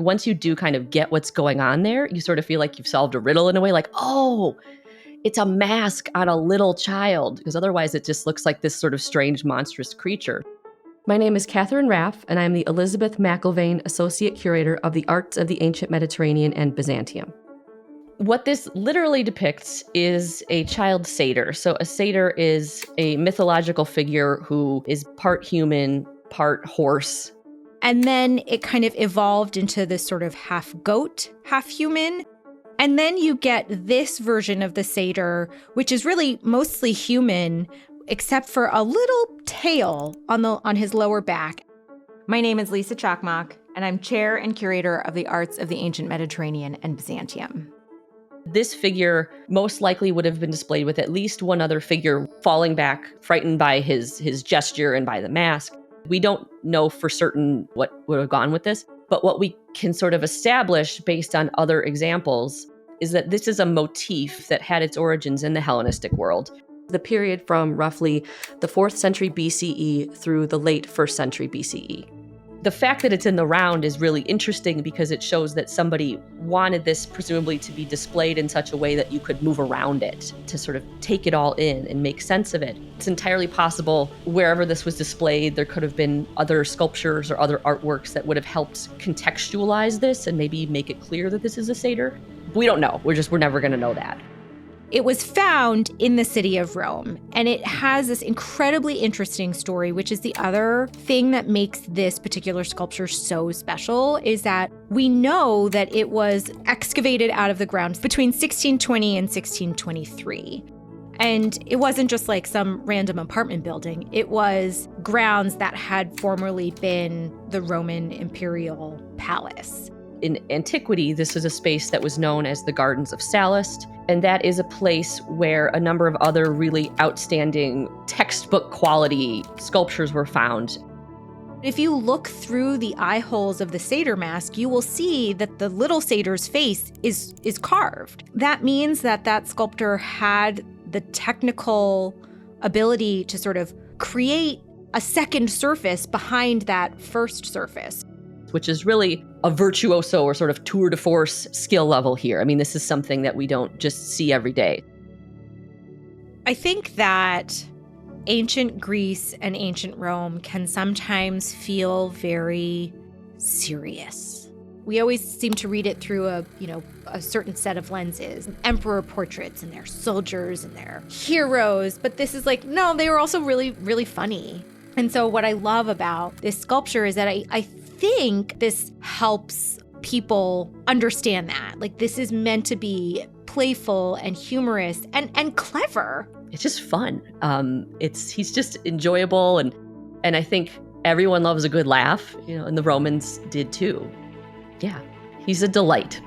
Once you do kind of get what's going on there, you sort of feel like you've solved a riddle in a way, like, oh, it's a mask on a little child, because otherwise it just looks like this sort of strange, monstrous creature. My name is Catherine Raff, and I'm the Elizabeth McIlvaine Associate Curator of the Arts of the Ancient Mediterranean and Byzantium. What this literally depicts is a child satyr. So a satyr is a mythological figure who is part human, part horse. And then it kind of evolved into this sort of half goat, half human. And then you get this version of the satyr, which is really mostly human, except for a little tail on his lower back. My name is Lisa Chakmak, and I'm Chair and Curator of the Arts of the Ancient Mediterranean and Byzantium. This figure most likely would have been displayed with at least one other figure falling back, frightened by his gesture and by the mask. We don't know for certain what would have gone with this, but what we can sort of establish based on other examples is that this is a motif that had its origins in the Hellenistic world. The period from roughly the 4th century BCE through the late 1st century BCE. The fact that it's in the round is really interesting because it shows that somebody wanted this presumably to be displayed in such a way that you could move around it, to sort of take it all in and make sense of it. It's entirely possible wherever this was displayed, there could have been other sculptures or other artworks that would have helped contextualize this and maybe make it clear that this is a satyr. We don't know. We're never going to know that. It was found in the city of Rome, and it has this incredibly interesting story, which is the other thing that makes this particular sculpture so special, is that we know that it was excavated out of the ground between 1620 and 1623. And it wasn't just like some random apartment building. It was grounds that had formerly been the Roman imperial palace. In antiquity, this is a space that was known as the Gardens of Sallust, and that is a place where a number of other really outstanding textbook quality sculptures were found. If you look through the eye holes of the satyr mask, you will see that the little satyr's face is carved. That means that that sculptor had the technical ability to sort of create a second surface behind that first surface, which is really a virtuoso or sort of tour de force skill level here. I mean, this is something that we don't just see every day. I think that ancient Greece and ancient Rome can sometimes feel very serious. We always seem to read it through a certain set of lenses. Emperor portraits and their soldiers and their heroes. But this is like, no, they were also really, really funny. And so what I love about this sculpture is that I think this helps people understand that. Like, this is meant to be playful and humorous and clever. It's just fun. He's just enjoyable, and I think everyone loves a good laugh, and the Romans did too. Yeah, he's a delight.